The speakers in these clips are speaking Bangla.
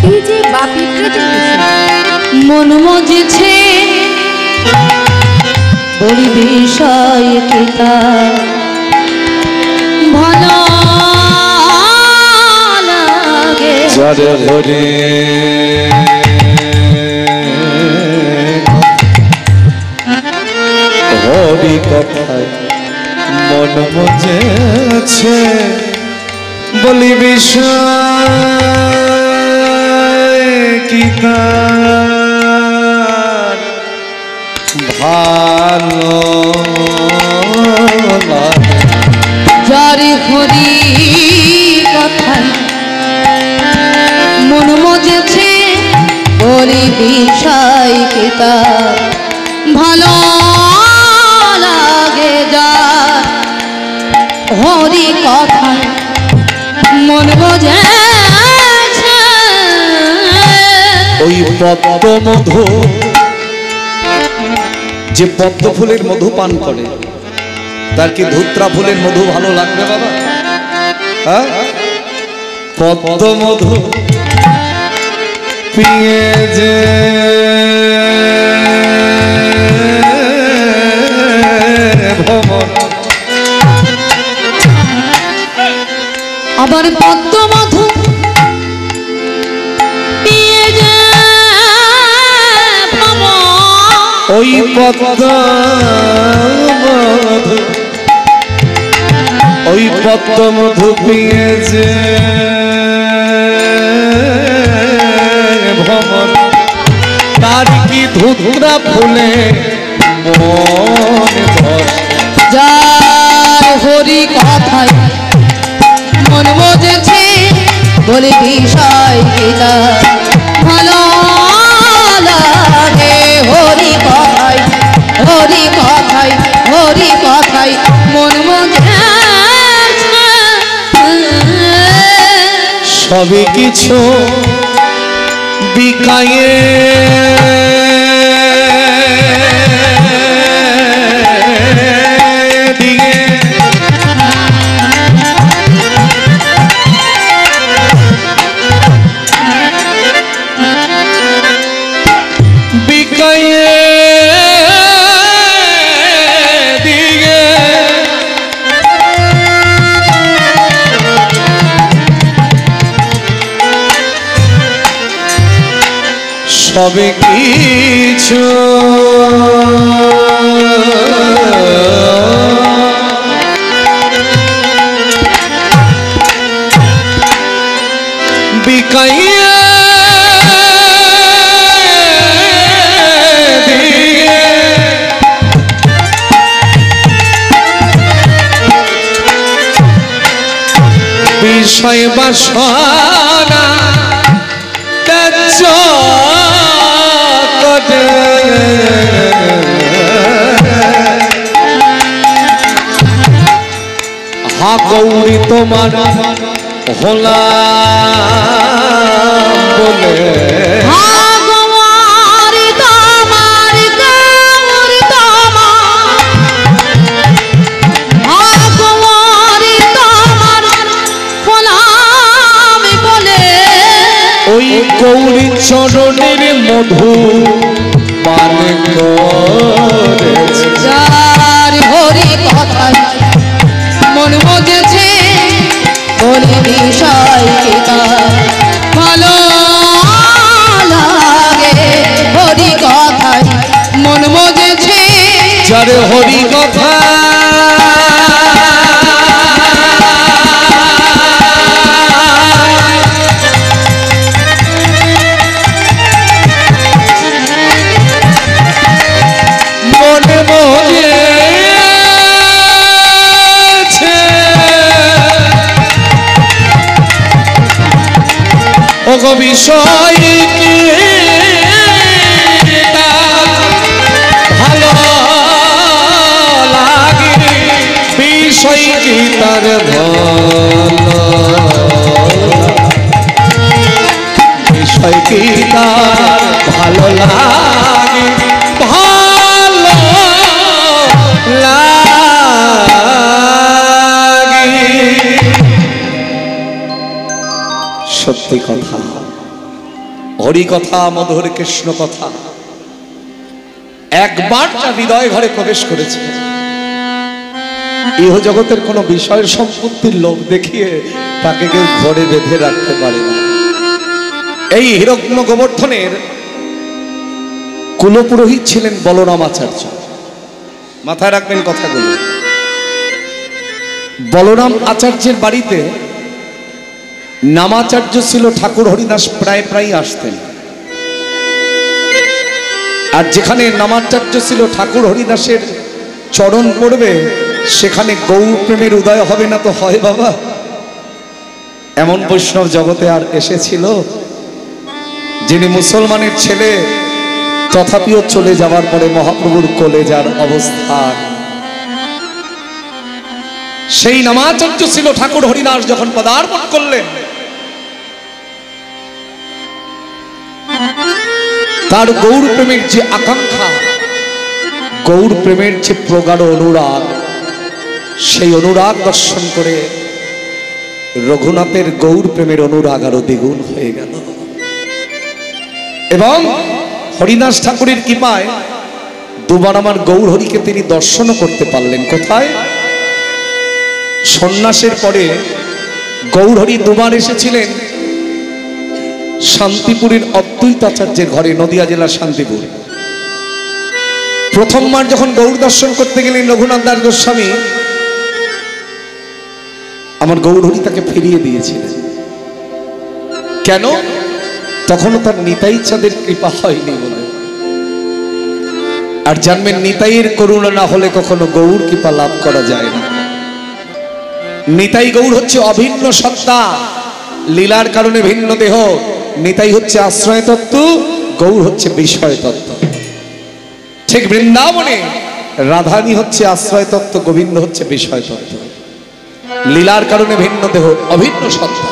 ডিজে বাপি প্রেজেন্টেশন। মন মজেছে বলি বিষয় কিতা ভালো লাগে যারে হরে হরি কথায় মন মজেছে বলি বিষয় কি তার ভালো লাগে যারে হরি কথায় মন মজেছে বলি বিষয় কিতা ভালো লাগে যার হরি কথায় মন বোঝেছে ওই পদ্ম মধু যে পদ্ম ফুলের মধু পান করে তার কি ধুত্রা ফুলের মধু ভালো লাগবে বাবা? হ্যাঁ, পদ্ম মধু পিয়ে যে ভ্রমণ আবার পদ্ম মধু পিয়ে যে ওই পদ্ম মধু ওই পদ্ম মধু পিয়ে যে ভ্রমণ তার কি ধুধুরা ফুলে মন ধরে যার হরি কথায় মন বোঝেছে বলে বিষয় কিনা ভালো লাগে হরি কথায় হরি কথায় হরি কথায় মন বোঝেছে সবই কিছু বিকায়ে দিয়ে বিকায়ে দিয়ে সবে কিছু বিকাইয়া দিয়ে বিষয় বাসনা ত্যায্য করে হা গৌরী তোমার হলাম বলে ভগবারি তোমার গৌরী তোমার ভগবারি তোমার হলাম বলে ওই গৌরী চরণের মধু পান করেছে যার হরি কথায় মন বোঝেছে বলি বিষয় কিতা ভালো লাগে হরি কথায় মন বোঝেছে যার হরি কথা মনে মজেছে ওগো বিষয় কি ভালো লাগে বিষয় কি তার বিষয় কি তার ভালো লাগে ভালো লাগে সত্যি কথা হরি কথা মধুর কৃষ্ণ কথা একবার যা হৃদয় ঘরে প্রবেশ করেছে, ইহ জগতের কোন বিষয়ের সম্পত্তির লোভ দেখিয়ে তাকে কেউ ঘরে বেঁধে রাখতে পারে না। এই হিরণ্য গোবর্ধনের কুলপুরোহিত ছিলেন বলরামাচার্য। মাথায় রাখবেন কথাগুলো। বলরাম আচার্যের বাড়িতে নামাচার্য ছিল ঠাকুর হরিদাস প্রায় প্রায় আসতেন। আর যেখানে নামাচার্য ছিল ঠাকুর হরিদাসের চরণ পড়বে, সেখানে গৌর প্রেমের উদয় হবে না তো হয় বাবা? এমন বৈষ্ণব জগতে আর এসেছিল যিনি মুসলমানের ছেলে, তথাপিও চলে যাওয়ার পরে মহাপ্রভুর কোলে যার অবস্থান। সেই নামাচার্য ছিল ঠাকুর হরিদাস যখন পদার্পণ করলেন, তার গৌর প্রেমের যে আকাঙ্ক্ষা, গৌর প্রেমের যে প্রগাঢ় অনুরাগ, সেই অনুরাগ দর্শন করে রঘুনাথের গৌর প্রেমের অনুরাগ আরো দ্বিগুণ হয়ে গেল। এবং হরিদাস ঠাকুরের কৃপায় দুবার আমার গৌর হরিকে তিনি দর্শনও করতে পারলেন। কোথায়? সন্ন্যাসের পরে গৌর হরি দুবার এসেছিলেন শান্তিপুরের অদ্বৈতাচার্যের ঘরে, নদিয়া জেলার শান্তিপুর। প্রথমবার যখন গৌর দর্শন করতে গেলেন রঘুনাথ দাস গোস্বামী, আমার গৌর হরি তাকে ফিরিয়ে দিয়েছিলেন। কেন? তখনও তার নিতাই চাঁদের কৃপা হয়নি বলে। আর জানবেন, নিতাইয়ের করুণা না হলে কখনো গৌর কৃপা লাভ করা যায় না। নিতাই গৌর হচ্ছে অভিন্ন সত্তা, লীলার কারণে ভিন্ন দেহ। নিতাই হচ্ছে আশ্রয় তত্ত্ব, গৌর হচ্ছে বিষয় তত্ত্ব। ঠিক বৃন্দাবনে রাধানী হচ্ছে আশ্রয় তত্ত্ব, গোবিন্দ হচ্ছে বিষয় তত্ত্ব। লীলার কারণে ভিন্ন দেহ, অভিন্ন সত্তা।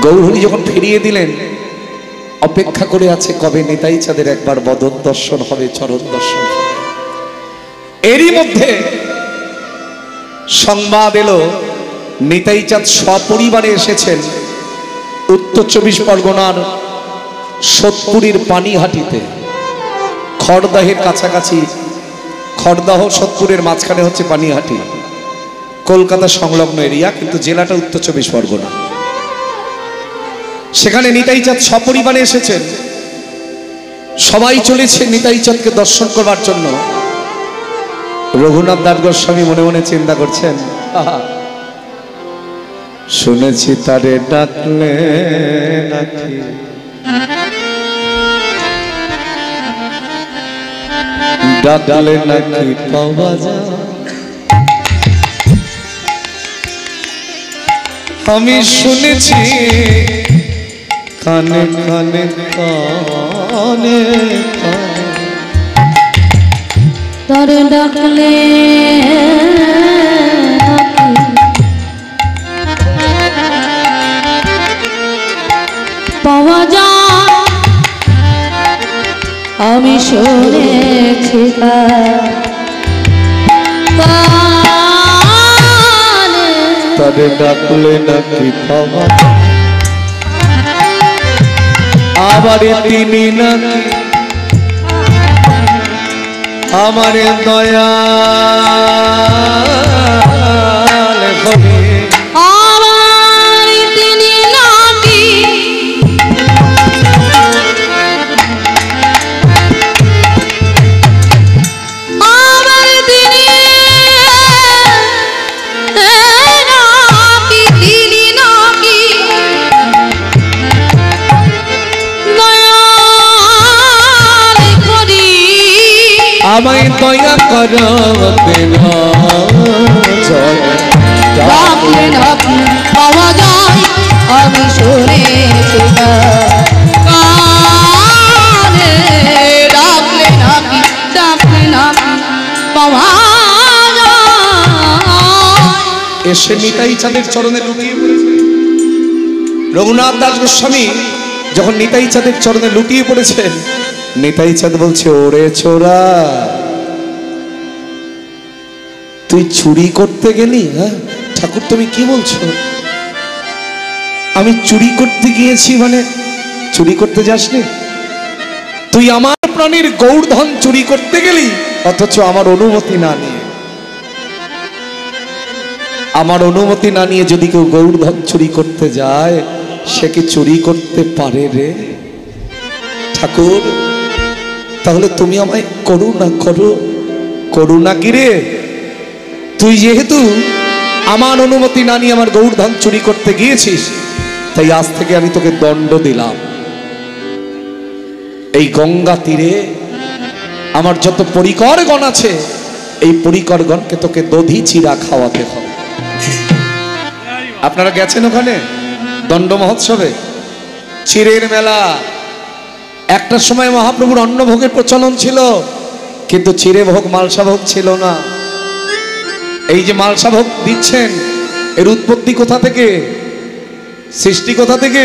গৌর হরি যখন ফিরিয়ে দিলেন, অপেক্ষা করে আছে কবে নিতাই চাঁদের একবার বদন দর্শন হবে, চরণ দর্শন হবে। এরই মধ্যে সংবাদ এলো নিতাই চাঁদ সপরিবারে এসেছেন উত্তর 24 পরগনার সোদপুরের পানিহাটিতে, খড়দাহের কাছাকাছি। খড়দাহ সোদপুরের মাঝখানে হচ্ছে পানিহাটি, কলকাতা সংলগ্ন এরিয়া, কিন্তু জেলাটা উত্তর 24 পরগনা। সেখানে নিতাই চাঁদ সপরিবারে এসেছেন। সবাই চলেছে নিতাই চাঁদকে দর্শন করবার জন্য। রঘুনাথ দাস গোস্বামী মনে মনে চিন্তা করছেন, শুনেছি তারে ডাকলে নাকি ডাকলে নাকি পাওয়া যায়। আমি শুনেছি কানে কানে কানে তারে ডাকলে পাওয়া যায়। আমি শুনেছি তারে ডাকলে নাকি পাওয়া, আবার তিনি নাকি আমার দয়াল হবে। আমার তিনি নাকি আমার তিনি নাকি তিনি নাকি দয়াল করি আমায় দয়া করতে ডাকলে নাকি পাওয়া যায়। আমি শুনেছি কানে ডাকলে নাকি পাওয়া যায়। এসে নিতাই চাঁদের চরণে লুটিয়ে পড়েছে। রঘুনাথ দাস গোস্বামী যখন নিতাই চাঁদের চরণে লুটিয়ে পড়েছেন, নিতাই চাঁদ বলছে, ওরে ছোরা, তুই চুরি করতে গেলি? হ্যাঁ ঠাকুর, তুমি কি বলছো? আমি চুরি করতে গিয়েছি মানে চুরি করতে যাসনি? তুই আমার প্রাণীর গৌরধন চুরি করতে গেলি, অথচ আমার অনুমতি না নিয়ে। আমার অনুমতি না নিয়ে যদি কেউ গৌরধন চুরি করতে যায়, সে কি চুরি করতে পারে রে ঠাকুর? তাহলে তুমি আমায় করুণা করো। করুণা কি রে? তুই যেহেতু আমার অনুমতি না নিয়ে আমার গৌরধন চুরি করতে গিয়েছিস, তাই আজ থেকে আমি তোকে দণ্ড দিলাম। এই গঙ্গা তীরে আমার যত পরিকরগণ আছে, এই পরিকরগণকে তোকে দধি চিরা খাওয়াতে হবে। আপনারা গেছেন ওখানে দণ্ড মহোৎসবে? চিরের মেলা। একটা সময় মহাপ্রভুর অন্নভোগের প্রচলন ছিল, কিন্তু চিরে ভোগ মালসা ভোগ ছিল না। এই যে মালসা ভোগ দিচ্ছেন, এর উৎপত্তি কোথা থেকে, সৃষ্টি কোথা থেকে?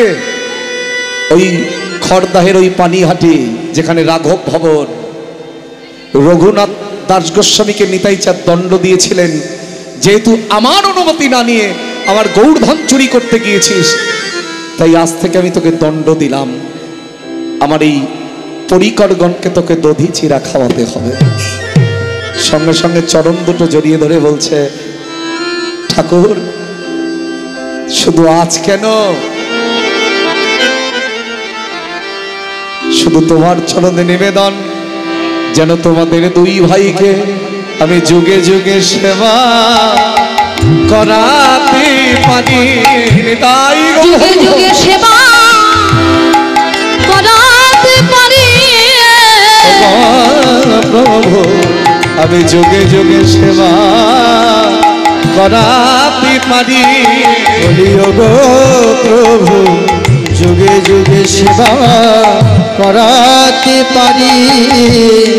ওই খড়দাহের ওই পানিহাটি, যেখানে রাঘব ভবন রঘুনাথ দাস গোস্বামীকে নিতাই চাঁদ দণ্ড দিয়েছিলেন, যেহেতু আমার অনুমতি না নিয়ে আমার গৌরধন চুরি করতে গিয়েছিস, তাই আজ থেকে আমি তোকে দণ্ড দিলাম। আমার এই পরিকরগণকে তোকে দধি চিরা খাওয়াতে হবে। সঙ্গে সঙ্গে চরণ দুটো জড়িয়ে ধরে বলছে, ঠাকুর শুধু আজ কেন, শুধু তোমার চরণে নিবেদন, যেন তোমাদের দুই ভাইকে আমি যুগে যুগে সেবা করাতে পারি। তাই যুগে যুগে সেবা করাতে পারি। প্রভু আমি যুগে যুগে সেবা করাতে পারি। বলিও গো প্রভু যুগে যুগে সেবা করাতে পারি।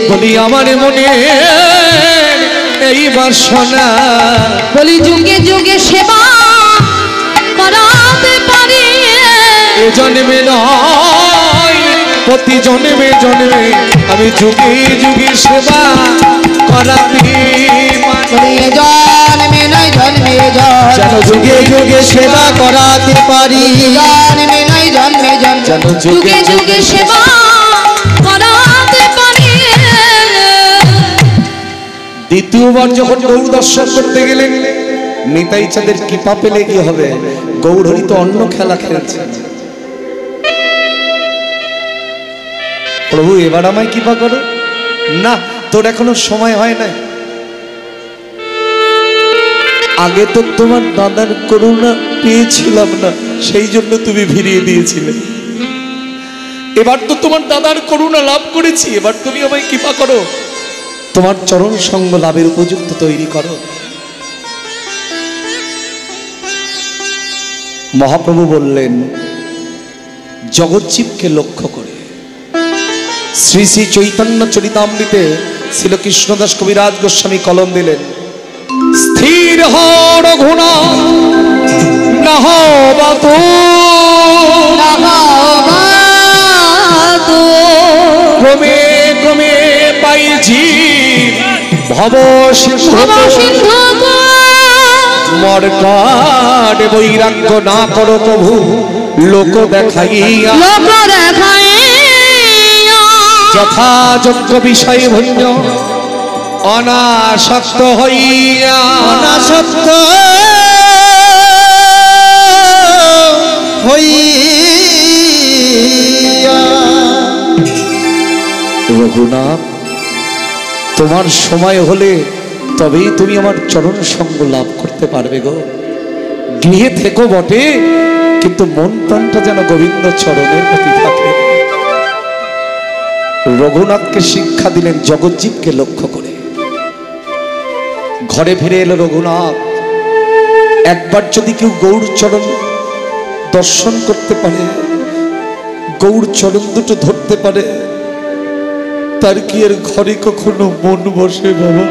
বলি আমার মনে এই বাসনা, বলি যুগে যুগে সেবা করাতে পারি। এ জন্মে নয় প্রতি জন্মে জন্মে আমি যুগে যুগে সেবা করাতে পারি। জন্মে নয় জন্মে যেন যুগে যুগে সেবা করাতে পারি। জন্মে নয় জন্মে যেন যুগে যুগে সেবা করাতে পারি। দ্বিতীয়বার যখন গৌর দর্শন করতে গেলেন, নিতাই চাঁদের কৃপা পেলে কি হবে? গৌরহরি তো অন্য খেলা খেলছে। প্রভু এবার আমায় কৃপা করো। না, তোর এখনো সময় হয় না। আগে তো তোমার দাদার করুণা পেয়েছিলাম না, সেই জন্য তুমি ফিরিয়ে দিয়েছিলে। এবার তো তোমার দাদার করুণা লাভ করেছি, এবার তুমি আমায় কৃপা করো, তোমার চরণ সঙ্গ লাভের উপযুক্ত তৈরি করো। মহাপ্রভু বললেন জগজ্জীবকে লক্ষ্য করে। শ্রী শ্রী চৈতন্য চরিতামৃতে শ্রীকৃষ্ণদাস কবিরাজ গোস্বামী কলম দিলেন, স্থির হও রঘুনাথ না হও বাতু, ক্রমে ক্রমে পাইছি ভব সিন্ধু। মরকাট বৈরাগ্য না করো প্রভু লোক দেখাইয়া, যথাযোগ্য বিষয় ভঞ্জ অনাসক্ত হইয়া। অনাসক্ত হইয়া। রঘুনাথ তোমার সময় হলে তবেই তুমি আমার চরণ সঙ্গ লাভ করতে পারবে গো। গৃহে থেকো বটে, কিন্তু মন প্রাণটা যেন গোবিন্দ চরণের প্রতি থাকে। রঘুনাথকে শিক্ষা দিলেন জগজ্জীবকে লক্ষ্য করে। ঘরে ফিরে এলো রঘুনাথ। একবার যদি কেউ গৌর চরণ দর্শন করতে পারে, গৌর চরণ দুটো ধরতে পারে, তার কি এর ঘরে কখনো মন বসে বাবা?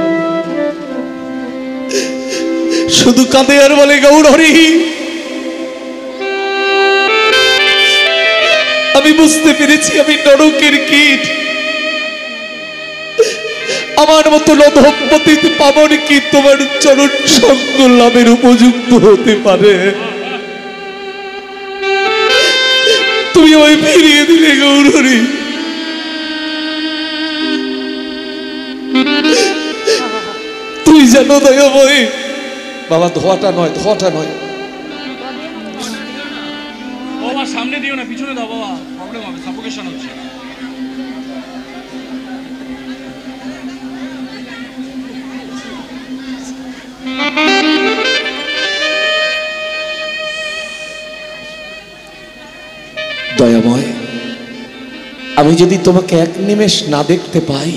শুধু কাঁদে আর বলে গৌর হরি। আমি বুঝতে পেরেছি আমি নরকের কীট, আমার মতো লধমপতি পাবন কি তোমার চরণ সঙ্গ লাভের উপযুক্ত হতে পারে? তুমি আমায় ফিরিয়ে দিলে গৌরহরি। তুই জানো দয়াময়। বাবা ধোয়াটা নয়, ধোয়াটা নয়। বাবা সামনে দিও না, পিছনে দাও বাবা, প্রবলেম হবে, সাফোকেশন হচ্ছে। দয়াময়, আমি যদি তোমাকে এক নিমেষ না দেখতে পাই,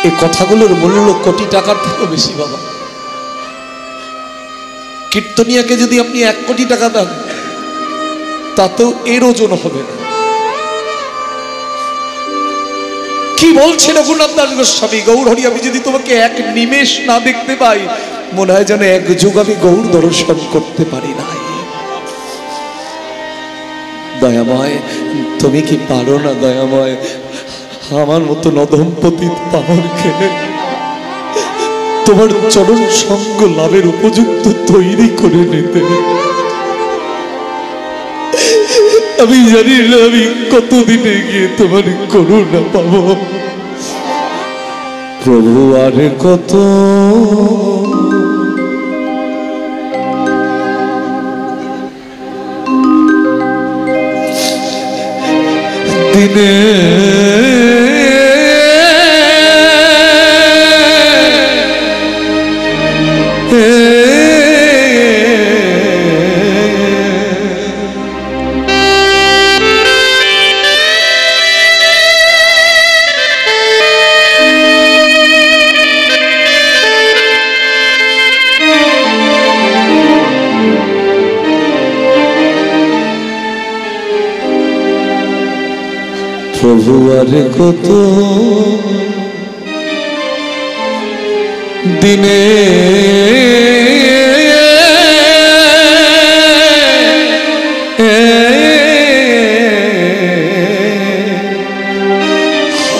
এ কথাগুলোর মূল্য কোটি টাকার থেকেও বেশি বাবা। কীর্তনিয়াকে যদি আপনি 1 কোটি টাকা দেন, তাতেও এর ওজন হবে না। কি বলছে রঘুনাথ দাস গোস্বামী? গৌরহরি, আমি যদি তোমাকে এক নিমেষ না দেখতে পাই, মনে হয় যেন 1 যুগ আমি গৌর দর্শন করতে পারি নাই। দয়াময়, তুমি কি পারো না দয়াময় আমার মতো নদম্পতিত পাওয়ার খেলে তোমার চরণ সঙ্গ লাভের উপযুক্ত তৈরি করে নিতে? আমি জানি না আমি কতদিনে গিয়ে তোমার করুণা পাবো। প্রভু আর কত দিনে প্রভু আর কত দিনে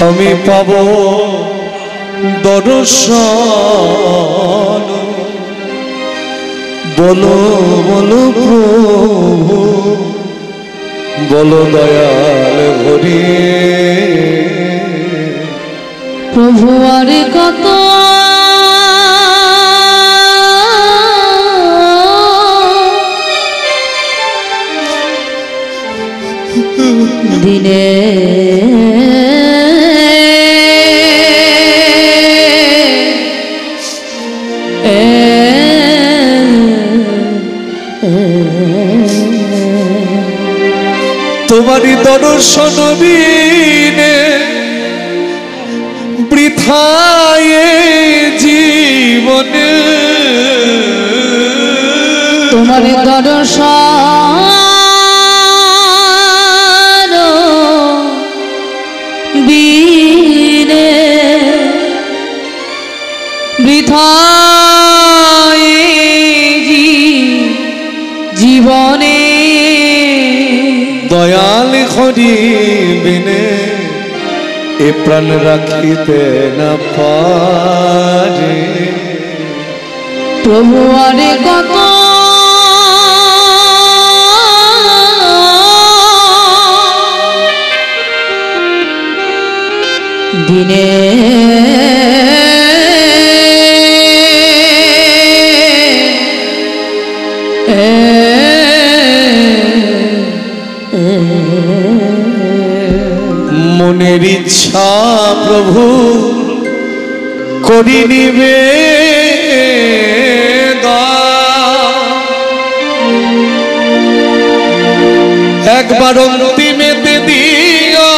আমি পাব দর্শন। বলো বলো প্রভু, বলো দয়াল হরি। প্রভু আর কত দিনে তোমারি দর্শন বিনে বৃথায় জীবনে, তোমার দর্শন বিনে বৃথায় জীবনে। দয়াল হরি বিনে এ প্রাণ রাখিতে না পারে। প্রভু আরে কত দিনে মনের ইচ্ছা প্রভু করি নিবে, একবার অন্তিমেতে দিও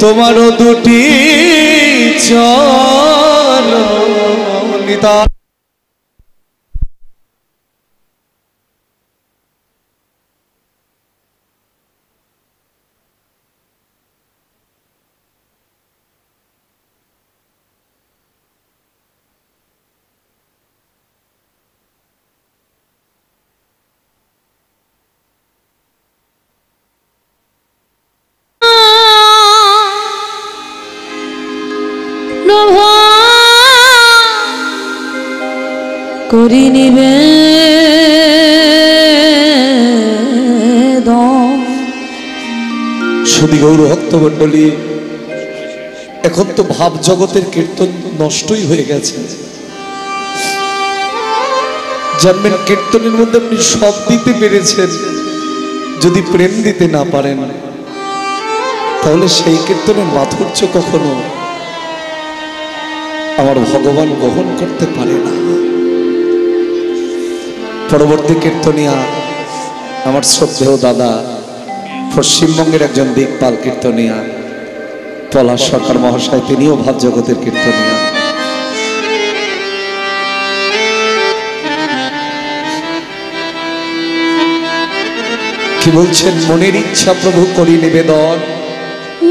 তোমারও দুটি চরণ। করি নিবে শুধু গৌর ভক্তমণ্ডলী, এখন তো ভাব জগতের কীর্তন নষ্টই হয়ে গেছে। জানবেন, কীর্তনের মধ্যে আপনি সব দিতে পেরেছেন, যদি প্রেম দিতে না পারেন তাহলে সেই কীর্তনের মাধুর্য কখনো আমার ভগবান গ্রহণ করতে পারে না। পরবর্তী কীর্তনিয়া আমার শ্রদ্ধেয় দাদা, পশ্চিমবঙ্গের একজন দিকপাল কীর্তনিয়া পলাশ সরকার মহাশয়, তিনিও ভাব জগতের কীর্তনিয়া। কি বলছেন? মনের ইচ্ছা প্রভু করি নিবেদন,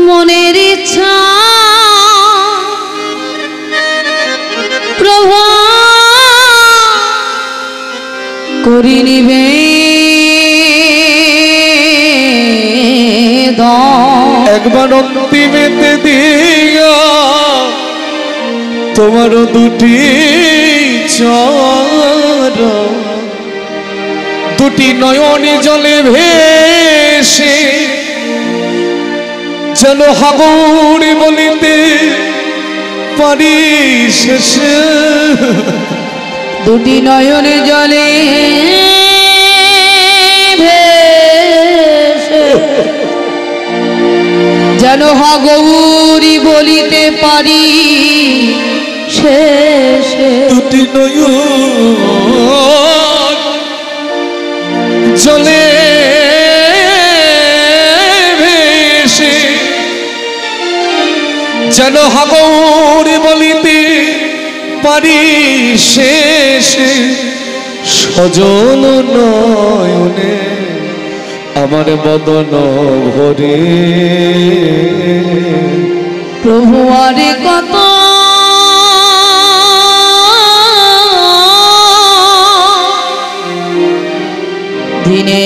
মনের ইচ্ছা প্রভু করি নিবেদন, একবার অন্তিমেতে দিয়া তোমার দুটি চরণ, দুটি নয়নে জলে ভেসে যেন হাগুর বলিতে পারি শেষে, দুটি নয়নে জলে ভেসে যেন গৌরী বলিতে পারি শেষে, দুটি নয়ন জলে ভেসে যেন গৌরী বলিতে পারি শেষে, সজল নয়নে আমার বদন ভরে প্রভু আরে কত দিনে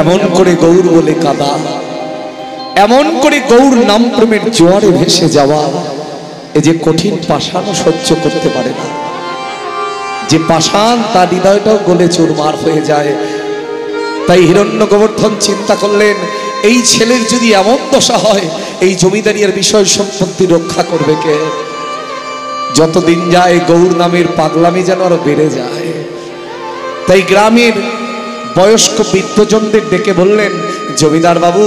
এমন করে গৌর বলে কাদা, এমন করে গৌর নাম প্রেমের জোয়ারে ভেসে যাওয়া, এই যে কঠিন পাষাণও সহ্য করতে পারে না। যে পাষাণ তার হৃদয়টাও গলে চুরমার হয়ে যায়। তাই হিরণ্য গোবর্ধন চিন্তা করলেন, এই ছেলের যদি এমন দশা হয়, এই জমিদারির বিষয় সম্পত্তি রক্ষা করবে কে? যতদিন যায় গৌর নামের পাগলামি যেন আরো বেড়ে যায়। তাই গ্রামের বয়স্ক বৃদ্ধজনদের ডেকে বললেন, জমিদার বাবু,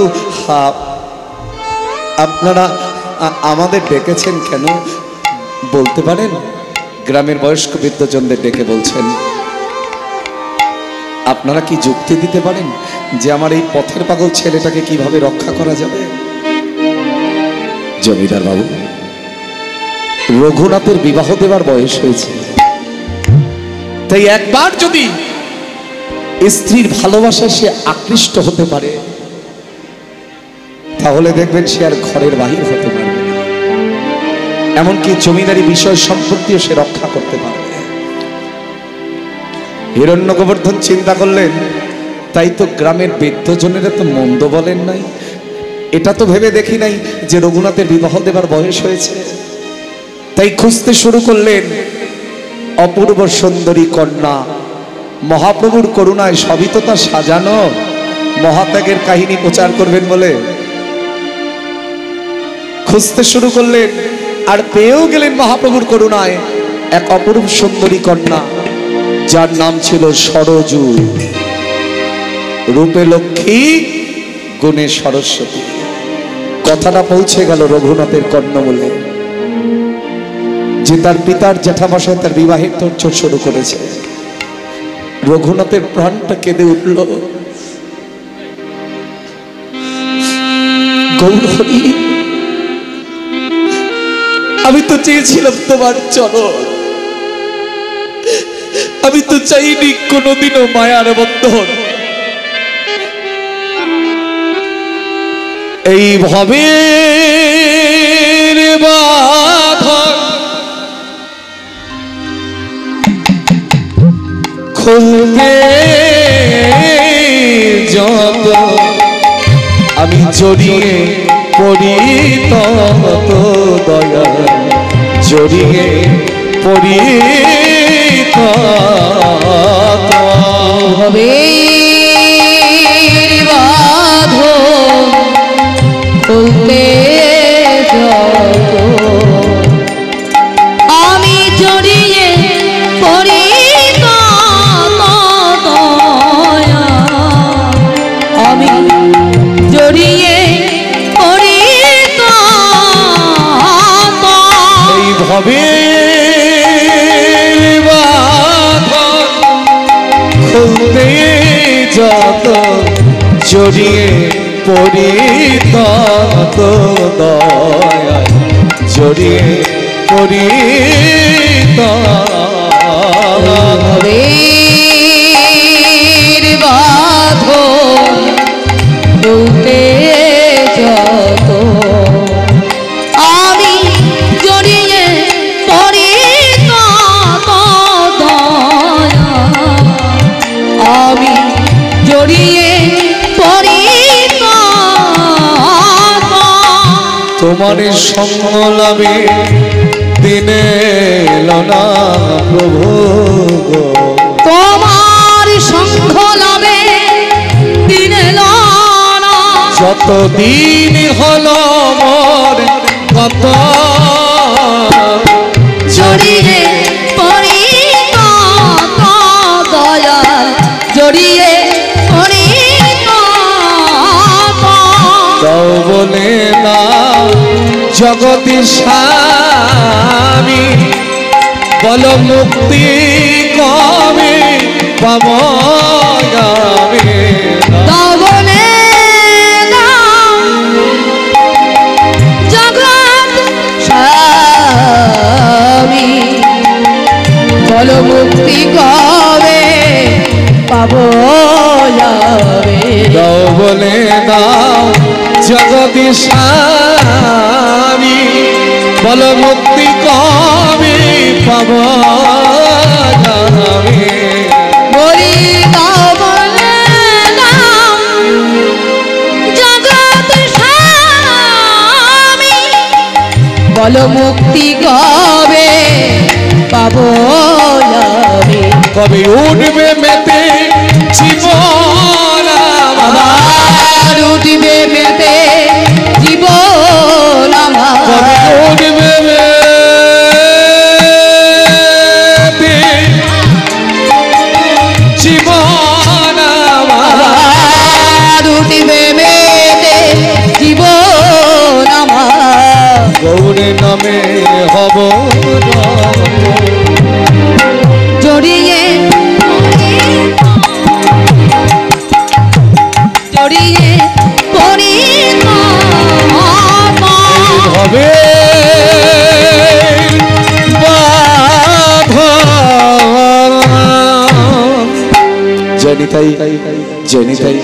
আপনারা আমাদের ডেকেছেন কেন বলতে পারেন? গ্রামের বয়স্ক বৃদ্ধজনদের ডেকে বলছেন, আপনারা কি যুক্তি দিতে পারেন যে আমার এই পথের পাগল ছেলেটাকে কিভাবে রক্ষা করা যাবে? জমিদার বাবু, রঘুনাথের বিবাহ দেবার বয়স হয়েছে, তাই একবার যদি স্ত্রীর ভালোবাসায় সে আকৃষ্ট হতে পারে, তাহলে দেখবেন সে আর ঘরের বাহির হতে পারবে না, এমনকি জমিদারি বিষয় সম্পত্তিও সে রক্ষা করতে পারবে। হিরণ্য গোবর্ধন চিন্তা করলেন, তাই তো গ্রামের বৃদ্ধজনেরা তো মন্দ বলেন নাই, এটা তো ভেবে দেখি নাই যে রঘুনাথের বিবাহ দেবার বয়স হয়েছে। তাই খুঁজতে শুরু করলেন অপূর্ব সুন্দরী কন্যা। মহাপ্রভুর করুণায় সবই তো তার সাজানো, মহাত্যাগের কাহিনী প্রচার করবেন বলে খুঁজতে শুরু করলেন, আর পেয়েও গেলেন মহাপ্রভুর করুণায় এক অপূর্ব সুন্দরী কন্যা, যার নাম ছিল সরজু। রূপে লক্ষ্মী, গুণে সরস্বতী। কথাটা পৌঁছে গেল রঘুনাথের কর্ণমূলে, যে তার পিতার জ্যাঠামশায় তার বিবাহের তোড়জোড় শুরু করেছে। রঘুনাথের প্রাণটা কেঁদে উঠল। গৌরহরি, আমি তো চেয়েছিলাম তোমার চরণ, আমি তো চাইনি কোনোদিনও মায়ার বন্ধন। এইভাবে বাঁধন খুলবে যত আমি জড়িয়ে পড়ি তত দয়া জড়িয়ে পড়ি হবে বাঁধন খুলতে যত আমি জড়িয়ে পড়ি তত দয়া আমি জড়িয়ে পড়ি তত এই ভবে খুলতে যত জড়িয়ে পড়ি তত দয়া জড়িয়ে পড়ি হবে বাঁধন খুলতে যত আমি জড়িয়ে পড়ি তত দয়া আমি জড়িয়ে পড়ি তত তোমার সঙ্গ লাভে দিনে লনা প্রভু গো। তোমার সঙ্গ লাভে দিন লনা যতদিন হলো মোর কত জড়িয়ে পড়ি তত দয়া জড়িয়ে পড়ি তত দাও বলে না জগতি স্বামী বল মুক্তি কবে পাব আমি দবনে জগৎ স্বামী বল মুক্তি কবে পাব যাবে দাও বলে দাও জগতি স্বামী বল মুক্তি কবে পাব আমি বলি দবনে জগৎ স্বামী বল মুক্তি কবে পাব যাবে কবে উঠবে মেতে জীবন আবার উঠবে মেতে জীবন আমার কবে উঠবে মেতে জীবন আবার উঠবে মেতে জীবন আমার গৌরে নামে হব জড়িয়ে জড়িয়ে পড়ি হবে জনিতাই জনিতাই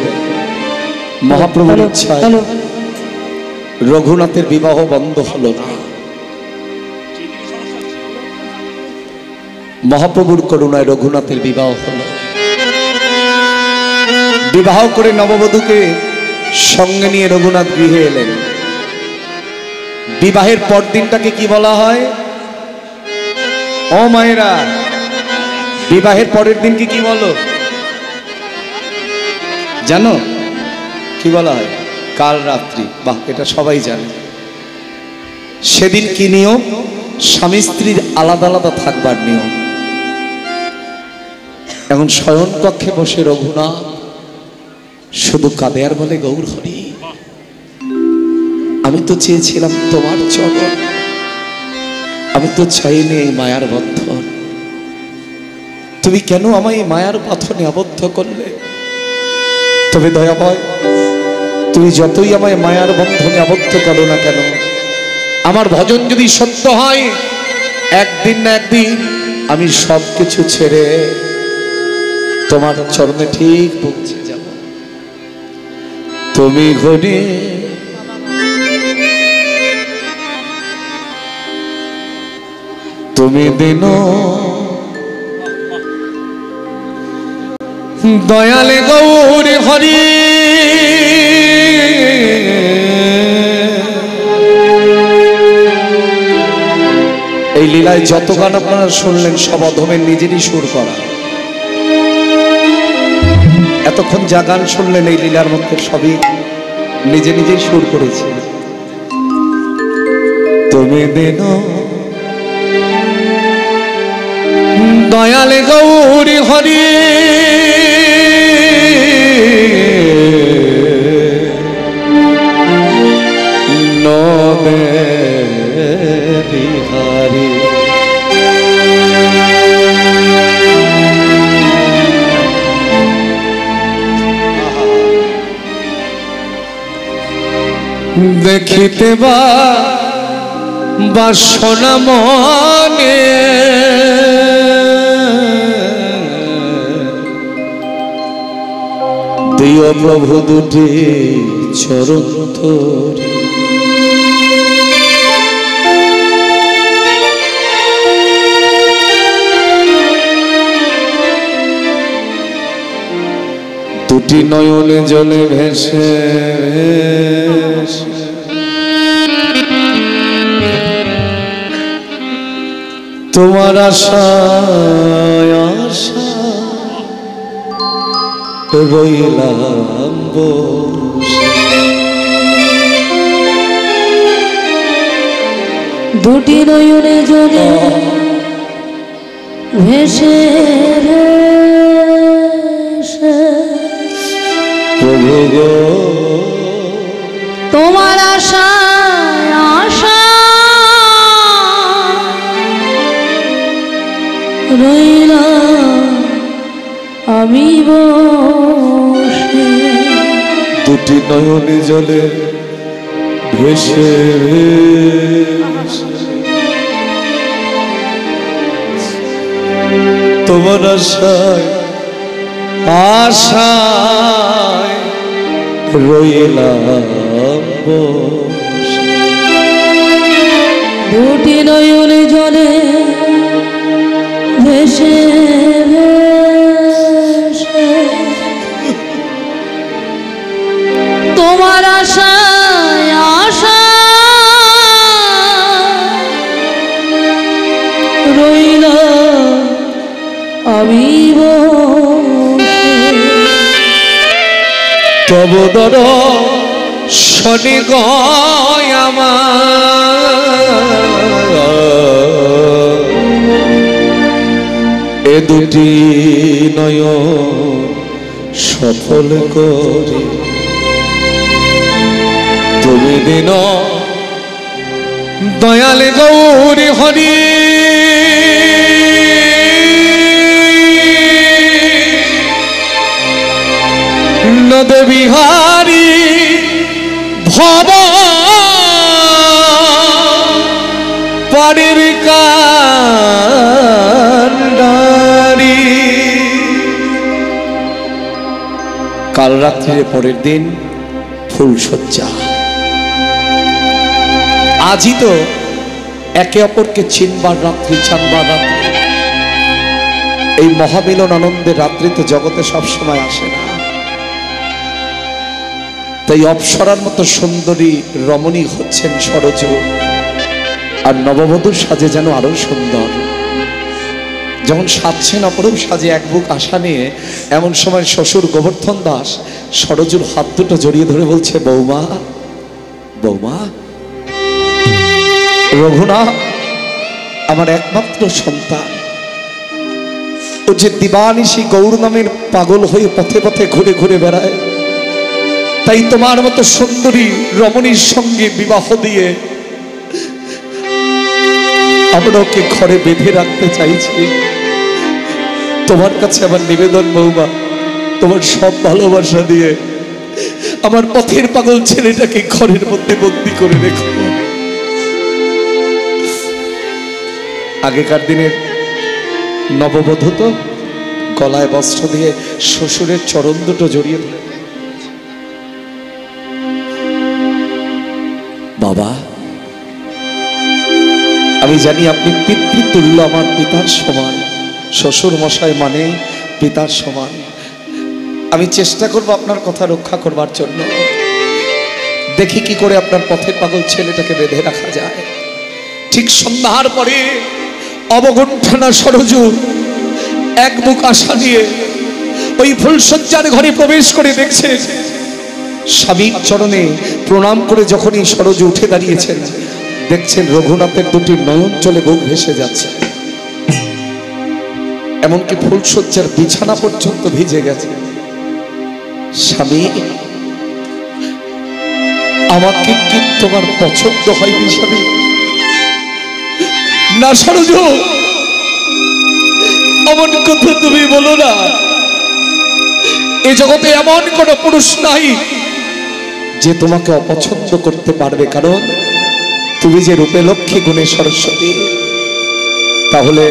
মহাপ্রভুর ইচ্ছায় রঘুনাথের বিবাহ বন্ধ হলো না। মহাপ্রভুর করুণায় রঘুনাথের বিবাহ হলো। বিবাহ করে নববধূকে সঙ্গে নিয়ে রঘুনাথ গৃহে এলেন। বিবাহের পর দিনটাকে কি বলা হয়? ও মায়েরা, বিবাহের পরের দিনকে কি বলো জানো? কি বলা হয়? কাল রাত্রি। বাহ, এটা সবাই জানে। সেদিন কি নিয়ম? স্বামী স্ত্রীর আলাদা আলাদা থাকবার নিয়ম। এখন শয়ন কক্ষে বসে রঘুনাথ শুধু কাঁদে আর বলে, গৌর হরি, আমি তো চেয়েছিলাম তোমার চরণ, আমি তো চাইনি এই মায়ার বন্ধন। তুমি কেন আমায় এই মায়ার বাঁধনে আবদ্ধ করলে? তবে দয়াময়, তুমি যতই আমায় মায়ার বন্ধনে আবদ্ধ করো না কেন, আমার ভজন যদি সত্য হয়, একদিন না একদিন আমি সবকিছু ছেড়ে তোমার চরণে ঠিক পৌঁছে যাব। তুমি ঘরে তুমি দিন দয়ালে গৌর হরি, এই লীলায় যত গান আপনারা শুনলেন সব অধমের নিজেরই সুর করা। এতক্ষণ যা গান শুনলেন এই লীলার মধ্যে সবই নিজে নিজেই সুর করেছে। তুমি দেন দয়ালে গৌরী হরি নদে বিহারী দেখিতে বাসনা মনে দিও প্রভু দুটি চরণ ধরে। দুটি নয়নে জলে ভেসে তোমার আশায় আশা রইলাম বসে। দুটি নয়নে জলে ভেসে প্রভু গো তোমার আশায় আশা রইলাম আমি বসে। দুটি নয়নে জলে ভেসে তোমার আশায় আশায় রইলাম বসে। দুটি নয়নে জলে ভেসে ভেসে তোমার আশায় আশা রইলাম আমি তব দর শনি গয় আমার এ দুটি নয়ন সফল করে তুমি দিন দয়ালে গৌরী হরি নদ বিহারী ভব পাড়ির কান্ডারি। কাল রাত্রির পরের দিন ফুলসজ্জা। আজই তো একে অপরকে চিনবার রাত্রি, জানবার রাত্রি। এই মহামিলন আনন্দের রাত্রি তো জগতে সবসময় আসে না। তাই অপ্সরার মতো সুন্দরী রমণী হচ্ছেন সরজ, আর নববধূর সাজে যেন আরো সুন্দর। যখন সাজছেন অপরূপ সাজে এক বুক আশা নিয়ে, এমন সময় শ্বশুর গোবর্ধন দাস সরজুর হাত দুটো জড়িয়ে ধরে বলছে, বৌমা বৌমা, রঘুনা আমার একমাত্র সন্তান, ও যে দিবানিশি গৌর নামের পাগল হয়ে পথে পথে ঘুরে ঘুরে বেড়ায়, তাই তোমার মতো সুন্দরী রমণীর সঙ্গে বিবাহ দিয়ে আমরা ওকে ঘরে বেঁধে রাখতে চাইছি। তোমার কাছে আমার নিবেদন বৌমা, তোমার সব ভালোবাসা দিয়ে আমার পথের পাগল ছেলেটাকে ঘরের মধ্যে বন্দি করে রেখো। আগেকার দিনের নববধূ তো গলায় বস্ত্র দিয়ে শ্বশুরের চরণ দুটো জড়িয়ে ধরে, বাবা আমি জানি আপনি পিতৃতুল্য, আমার পিতার সমান, শ্বশুর মশাই মানে পিতার সমান। আমি চেষ্টা করব আপনার কথা রক্ষা করবার জন্য। দেখি কি করে আপনার পথের পাগল ছেলেটাকে বেঁধে রাখা যায়। ঠিক সন্ধ্যার পরে অবগুণ্ঠনা সরজু এক বুক আশা নিয়ে ওই ফুলসজ্জার ঘরে প্রবেশ করে দেখছে স্বামীর চরণে প্রণাম করে যখনই সরজু উঠে দাঁড়িয়েছেন, দেখছেন রঘুনাথের দুটি নয়ন চলে বুক ভেসে যাচ্ছে, এমনকি ফুলসজ্জার বিছানা পর্যন্ত ভিজে গেছে। স্বামী, আমাকে কি তোমার পছন্দ হয়নি স্বামী? না সরজু, এমন কথা তুমি বলো না। এ জগতে এমন কোন পুরুষ নাই যে তোমাকে অপছন্দ করতে পারবে, কারণ তুমি যে রূপে লক্ষ্মী গুণে সরস্বতী। তাহলে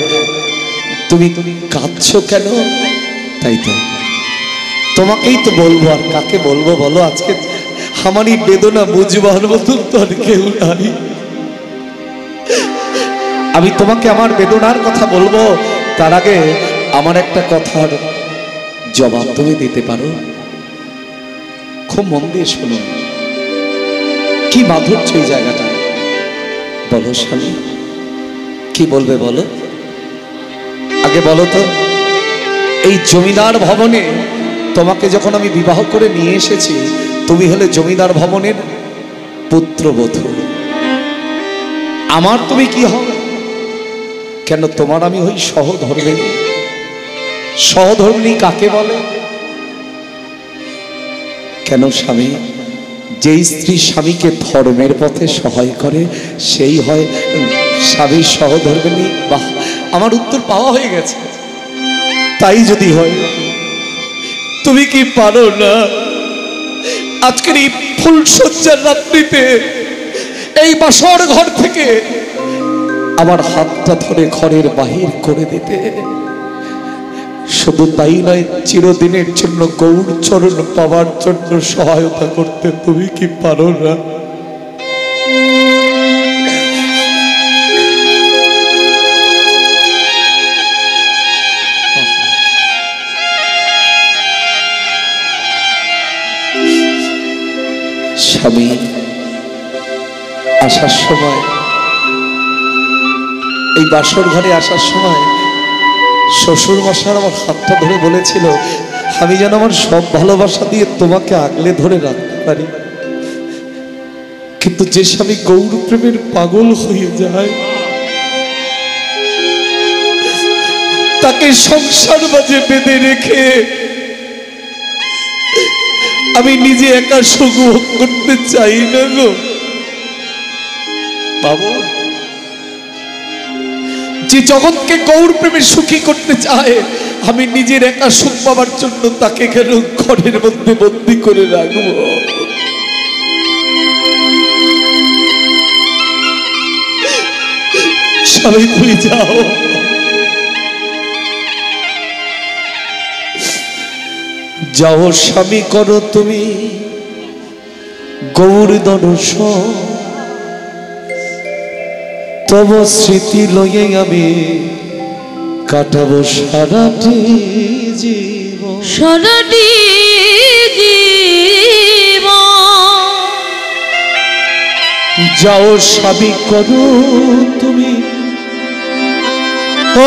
তুমি কাঁদছো কেন? তাই তো তোমাকেই তো বলবো, আর কাকে বলবো বলো? আজকে আমারই বেদনা বুঝবার মতন তো আর কেউ নাই। আমি তোমাকে আমার বেদনার কথা বলবো, তার আগে আমার একটা কথার জবাব তুমি দিতে পারো? খুব মন দিয়ে শুনুন, কি মাধুর্য এই জায়গাটা। বলো স্বামী, কি বলবে বলো? আগে বলো তো, এই জমিদার ভবনে তোমাকে যখন আমি বিবাহ করে নিয়ে এসেছি, তুমি হলে জমিদার ভবনের পুত্রবধূ। আমার তুমি কি হবে? কেন তোমার আমি হই সহধর্মিণী। সহধর্মিণী কাকে বলে? কেন স্বামী, যেই স্ত্রী স্বামীকে ধর্মের পথে সহায় করে সেই হয় স্বামীর সহধর্মিণী। বাহ, আমার উত্তর পাওয়া হয়ে গেছে। তাই যদি হয়, তুমি কি পারো না আজকের এই ফুলসজ্জার রাত্রিতে এই বাসর ঘর থেকে আমার হাতটা ধরে ঘরের বাহির করে দিতে? শুধু তাই নয়, চিরদিনের জন্য গৌর চরণ পাওয়ার জন্য সহায়তা করতে তুমি কি পারো না? স্বামী, আসার সময়, এই বাসর ঘরে আসার সময় শ্বশুর মশাই আমার হাতটা ধরে বলেছিল আমি যেন আমার সব ভালোবাসা দিয়ে তোমাকে আগলে ধরে রাখতে পারি। কিন্তু যে স্বামী গৌর প্রেমের পাগল হয়ে যায়, তাকে সংসার মাঝে বেঁধে রেখে আমি নিজে একা সুখ ভোগ করতে চাই না গো বাবু। যে জগৎকে গৌর প্রেমে সুখী করতে চায়, আমি নিজের একা সুখ পাবার জন্য তাকে কেন ঘরের মধ্যে বন্দী করে রাখবো? স্বামী, তুমি যাও, যাও স্বামী, করো তুমি গৌর দর্শন। তব স্মৃতি লয়ে আমি কাটাবো সারাটি জীবন। সারাটি জীবন যাও স্বামী, করো তুমি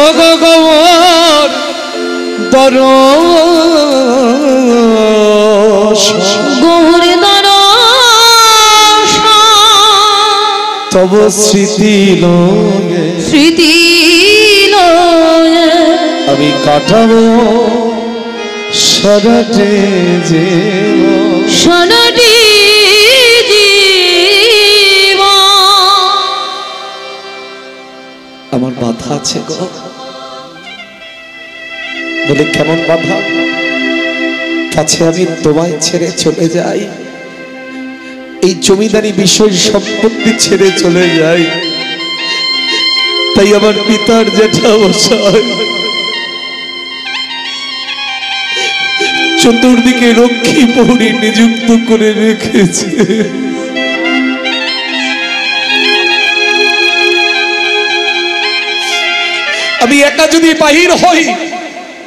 ও গৌর দর্শন। গৌর দর্শন তব স্মৃতি লয়ে, স্মৃতি লয়ে আমি কাটাবো সারাটি জীবন। সারাটি জীবন। আমার বাধা আছে গো। বলে কেমন বাধা? কাছে আমি তোমায় ছেড়ে চলে যাই, এই জমিদারি বিষয় সম্পত্তি ছেড়ে চলে যাই, তাই আমার পিতার জ্যাঠামশাই চতুর্দিকে রক্ষী প্রহরী নিযুক্ত করে রেখেছে। আমি একা যদি বাহির হই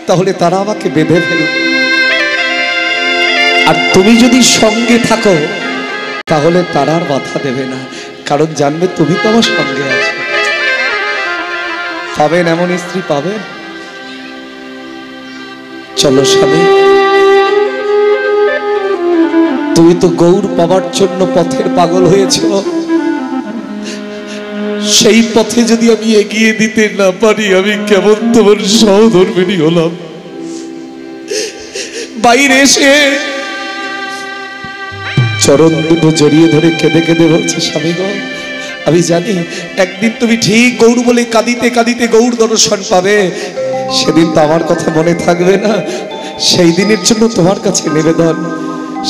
তাহলে তারা আমাকে বেঁধে ফেলবে, আর তুমি যদি সঙ্গে থাকো তাহলে তারা আর বাধা দেবে না, কারণ জানবে তুমি তো আমার সঙ্গে আছো। পাবেন এমন স্ত্রী পাবেন? চলো স্বামী, তুমি তো গৌর পাবার জন্য পথের পাগল হয়েছ, সেই পথে যদি আমি এগিয়ে দিতে না পারি আমি কেমন তোমার সহধর্মিণী হলাম। বাইরে এসে চরণ দুটো জড়িয়ে ধরে কেঁদে কেঁদে বলছে, স্বামী গো, আমি জানি একদিন তুমি ঠিক গৌর বলে কাঁদিতে কাঁদিতে গৌর দর্শন পাবে, সেদিন তো আমার কথা মনে থাকবে না। সেই দিনের জন্য তোমার কাছে নিবেদন,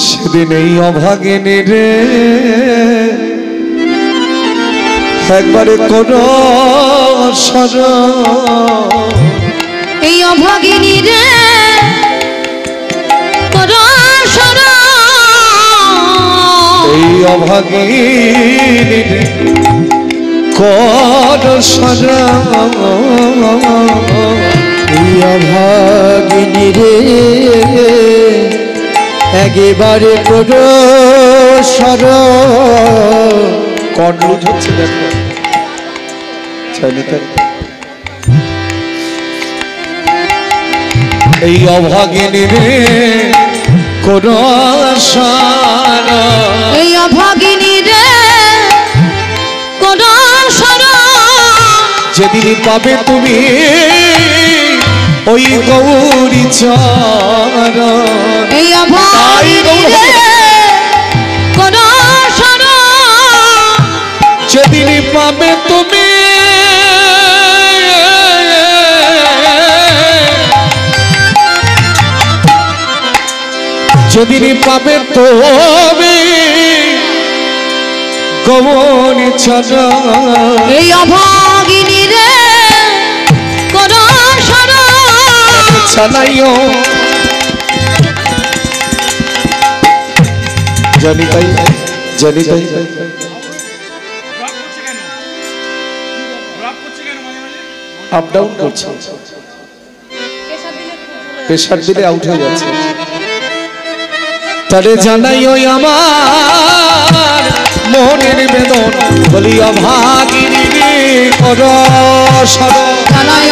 সেদিন এই অভাগিনী রে একবারে করো শরণ, এই অভাগিনী রে করো শরণ, এই অভাগিনী রে করো শরণ, এই অভাগিনী রে একেবারে করো শরণ। কর্ণলুজ হচ্ছে দেখো এই অভাগিনী রে করো শরণ, এই অভাগিনী রে করো শরণ, যেদিন পাবে তুমি ওই গৌরী চরণ, এই অভাগিনী রে করো শরণ, যেদিন পাবে তুমি যেদিন পাবে তুমি গৌরী চরণ, এই অভাগিনী রে করো শরণ, চালাইও জানি তাই জানি তাই রাগ করছে কেন? রাগ করছে কেন মাঝে মাঝে? আপ ডাউন করছে, প্রেশার দিলে আউট হয়ে যাচ্ছে। তারে জানাই ওই আমার মনের বেদন, বলি অভাগিনী রে করো শরণ, জানায়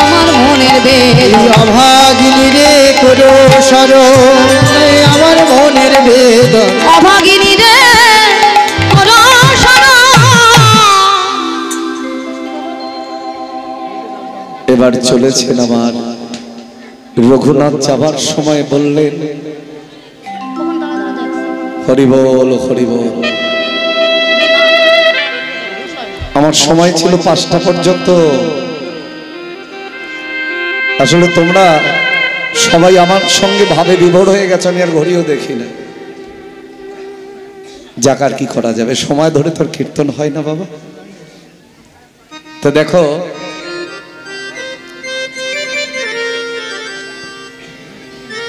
আমার মনের বেদনা, এই অভাগিনী রে করো শরণ, এই আমার মনের বেদন। অভাগিনী রে করো শরণ, এবার চলেছেন আমার রঘুনাথ যাবার সময় বললেন, হরিবল হরিবল। আমার সময় ছিল 5টা পর্যন্ত। আসলে তোমরা সবাই আমার সঙ্গে ভাবে বিভোর হয়ে গেছে, আমি আর ঘড়িও দেখি না। যাক, আর কি করা যাবে, সময় ধরে তোর কীর্তন হয় না বাবা। তো দেখো,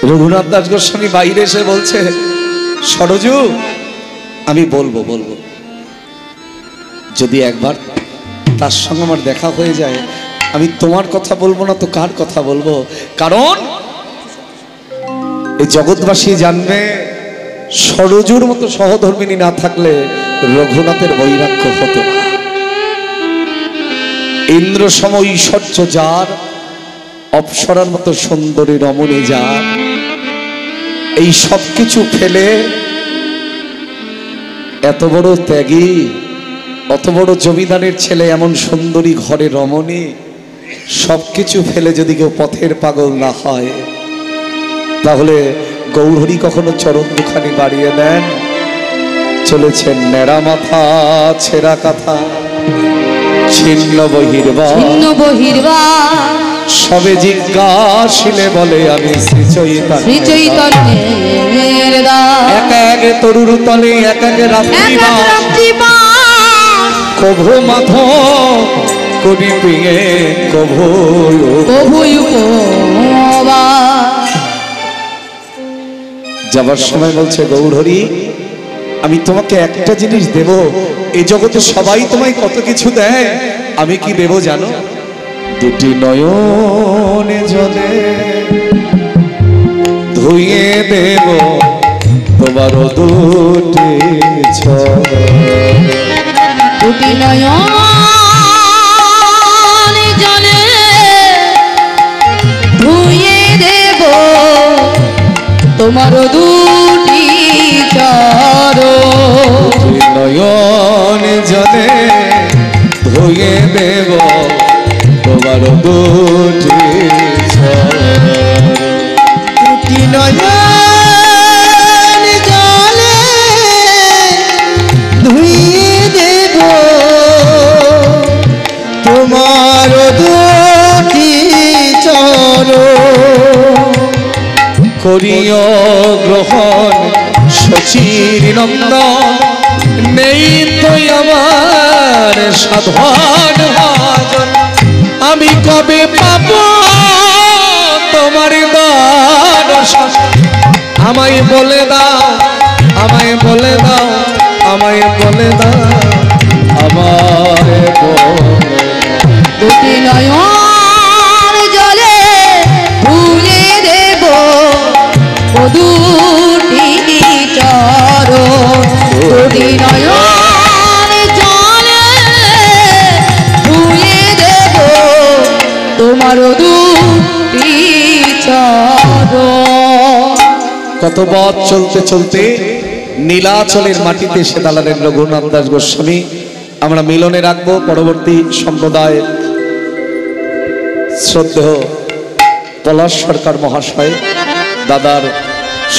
রঘুনাথ দাস গোস্বামী বাইরে এসে বলছে, সরজু আমি বলবো বলবো, যদি একবার তার সঙ্গে আমার দেখা হয়ে যায়, আমি তোমার কথা বলবো না তো কার কথা বলবো? কারণ এই জগৎবাসী জানবে সরজুর মতো সহধর্মিনী না থাকলে রঘুনাথের বৈরাগ্য হতো না। ইন্দ্র সম ঐশ্বর্য যার, অপ্সরার মতো সুন্দরী রমণী যার, এই সব কিছু ফেলে এত বড় ত্যাগী, অত বড় জমিদারের ছেলে, এমন সুন্দরী ঘরে রমণী, সবকিছু ফেলে যদি কেউ পথের পাগল না হয়, তাহলে গৌরহরি কখনো চরণ দুখানি বাড়িয়ে দেন? চলেছেন নেড়া মাথা ছেঁড়া কাঁথা, ছিন্ন বহির্বা ছিন্ন বহির্বা, সবে জিজ্ঞাসিলে বলে আমি শ্রী শ্রী চৈতন্য। চৈতন্যের দাস, এক এক তরুর তলে এক এক এক এক রাত্রিবাস, রাত্রিবাস, কভু মাধ কবি প্রিয়ে কভু প্রভু উপবাস। যাবার সময় বলছে, গৌরহরি আমি তোমাকে একটা জিনিস দেব, এই জগতে সবাই তোমায় কত কিছু দেয়, আমি কি দেব জানো? দুটি নয়নে জলে ধুইয়ে দেব তোমার দুটি দুটি নয়নে তোমার দুটি চরণ নয়ন জলে ধুয়ে দেব তোমার দুটি দুটি নয়ন জলে ধুইয়ে দেব তোমার দুটি চরণ করিও গ্রহণ শচীর নন্দন নেই তো আমার সাধন ভজন আমি কবে পাব তোমার দর্শন আমায় বলে দাও আমায় বলে দাও আমায় বলে দাও আমায় দুটি নয়ন জলে ধুয়ে দেব ও দুটি চরণ দুটি নয়ন জলে ধুয়ে দেব তোমার দুটি চরণ। কত পথ চলতে চলতে নীলাচলের মাটিতে সে দালালেন রঘুনাথ দাস গোস্বামী আমরা মিলনে রাখবো পরবর্তী সম্প্রদায় শ্রদ্ধেয় পলাশ সরকার মহাশয় দাদার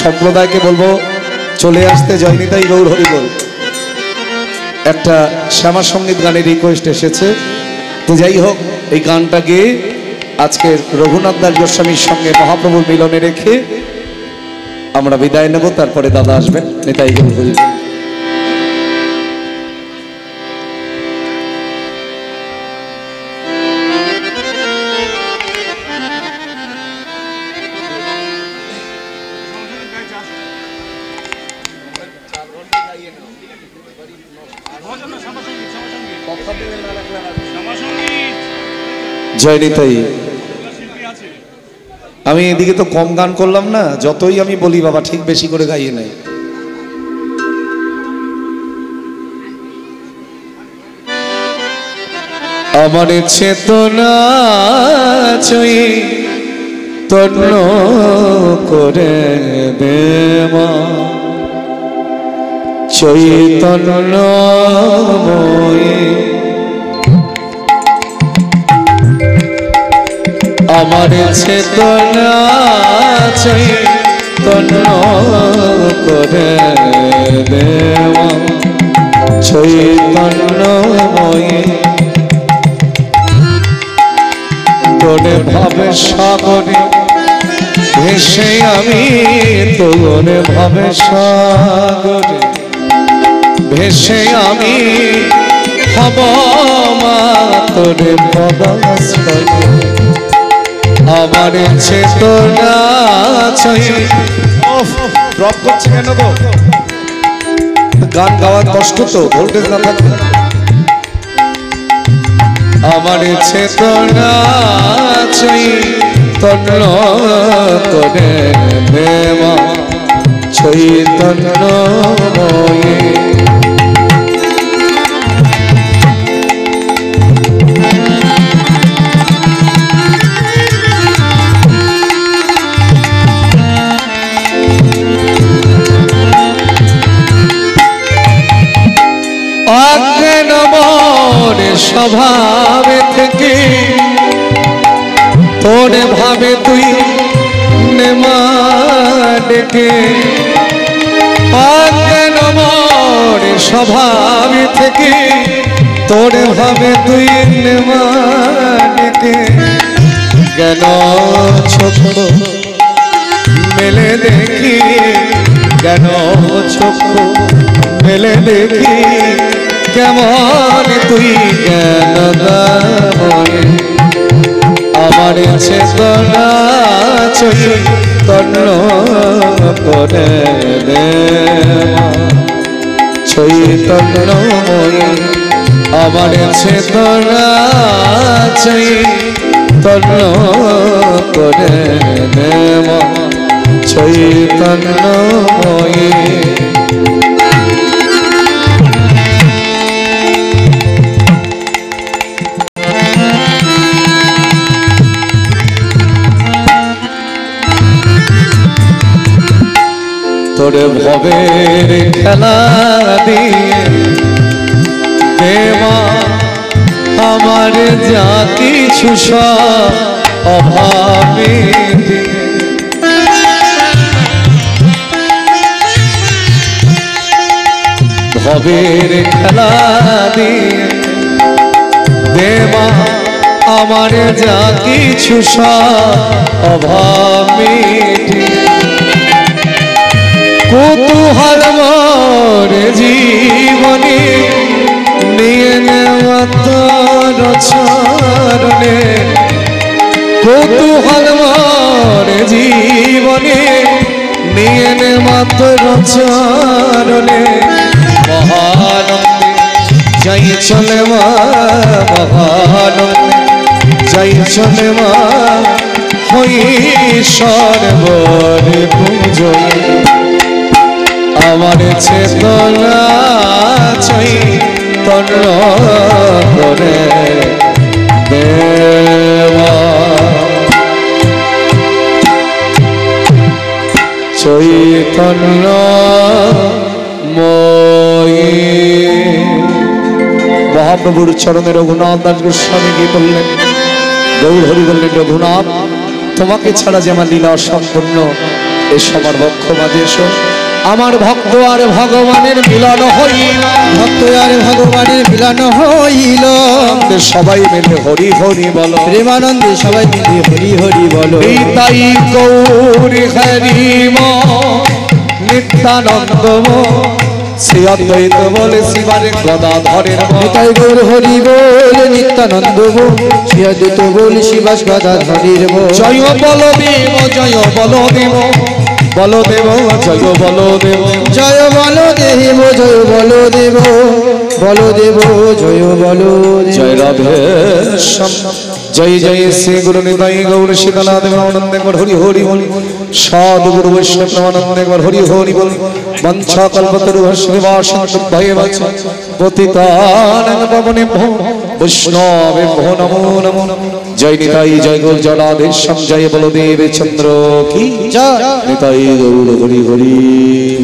সম্প্রদায়কে বলবো চলে আসতে জয়নিতাই গৌর হরি বল একটা শ্যামা সঙ্গীত গানের রিকোয়েস্ট এসেছে তো যাই হোক এই গানটা গেয়ে আজকের রঘুনাথ দাস গোস্বামীর সঙ্গে মহাপ্রভুর মিলনে রেখে আমরা বিদায় নেব তারপরে দাদা আসবেন নিতাই গৌর হরি বল। জয় নিতাই আমি এদিকে তো কম গান করলাম না যতই আমি বলি বাবা ঠিক বেশি করে গাইয়ে নাই আমার চেতনা চই তন্ন করে দেমা চৈতন্যময়ী আমার চেতনা চৈতন্য করে দেওয়া চৈতন্যময়ী তোরে ভাবে সাগরে ভেসে আমি তোরে ভাবে সাগরে ভেসে আমি হব মা তোরে পদাশ্রয় আমার চেতনা ড্রপ করছে কেন গো গান গাওয়ার কষ্ট তো ভোল্টেজ না থাকবে আমার চেতনা চৈতন্য করে দেওয়া চৈতন্যময়ী স্বভাবে থেকে তোর ভাবে তুই নেমা ডেকে মর স্বভাবে থেকে তোর ভাবে তুই নেমা ডেকে কেন চোখ মেলে দেখি কেন চোখ মেলে দেখি কেমন তুই কেন দামনে আমার চেতনা চৈতন্য করে দেওয়া চৈতন্যময়ী আমার চেতনা চৈতন্য করে দেওয়া চৈতন্যময়ী ওরে ভবের খেলা দিয়ে দেবা আমার যা কিছু সব অভাবে ভবের খেলা দিয়ে দেবা আমার যা কিছু সব অভাব মিটিয়ে কৌতূহল মোর জীবনে নিয়ে নেওয়া তোর চরণে কৌতূহল মোর জীবনে নিয়ে নেওয়া তোর চরণে মহানন্দে যাই চলে মা মহানন্দে যাই চলে মা হই সর্বরে পূজয় আমার চেতনা চাই তন করে দেবা চৈতন্য মহাপ্রভুর চরণে রঘুনাথ দাস গোস্বামী গিয়ে বললেন, গৌর হরি বললেন, রঘুনাথ তোমাকে ছাড়া যে আমার লীলা অসম্পূর্ণ, এসো আমার বক্ষ মাঝে এসো। আমার ভক্ত আর ভগবানের মিলন হইল, ভক্ত আর ভগবানের মিলন হইল, সবাই মিলে হরি হরি বলো, প্রেমানন্দে সবাই মিলে হরি হরি বলো। তাই গৌরী হরিম নিত্যানন্দ শ্রী অদ্বৈত বলে শিবারে গদাধরের তাই গৌর হরি বল নিত্যানন্দ বল, শ্রী অদ্বৈত বল শিবাস গদাধরের বল। জয় বলদেব জয় বলদেব বলদেব জয় বলদেব জয় বলদেব জয় বলদেব বলদেব জয় বলদেব। জয় রাধে শ্যাম জয় জয় শ্রী গুরু নিতাই গৌর শীতলাদেব আনন্দ একবার হরি হরি বল। সাধু গুরু বৈষ্ণব আনন্দ একবার হরি হরি বল। বঞ্ছা কল্পতরু শ্রীনিবাস ভয়ে বাচ পতিতানং পাবনে বৈষ্ণবে ভো নমো নমো। জয় নিতাই জয় গৌর জলাধে শ্যাম জয় বলদেব চন্দ্র কি জয়। নিতাই গৌর হরি হরি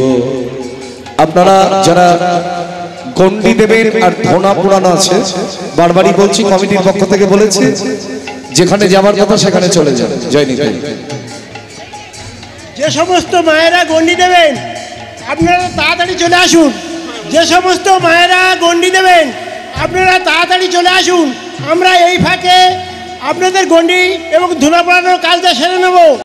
বল। আপনারা যারা গন্ডি দেবেন আর ধোনা পুরানো আছে, বারবারই বলছি, কমিটির পক্ষ থেকে বলেছে যেখানে যাবার কথা সেখানে চলে যাবে। জয় নিতাই। যে সমস্ত মায়েরা গন্ডি দেবেন আপনারা তাড়াতাড়ি চলে আসুন। যে সমস্ত মায়েরা গন্ডি দেবেন আপনারা তাড়াতাড়ি চলে আসুন। আমরা এই ফাঁকে আপনাদের গন্ডি এবং ধুনা পড়ানোর কাজটা সেরে নেব।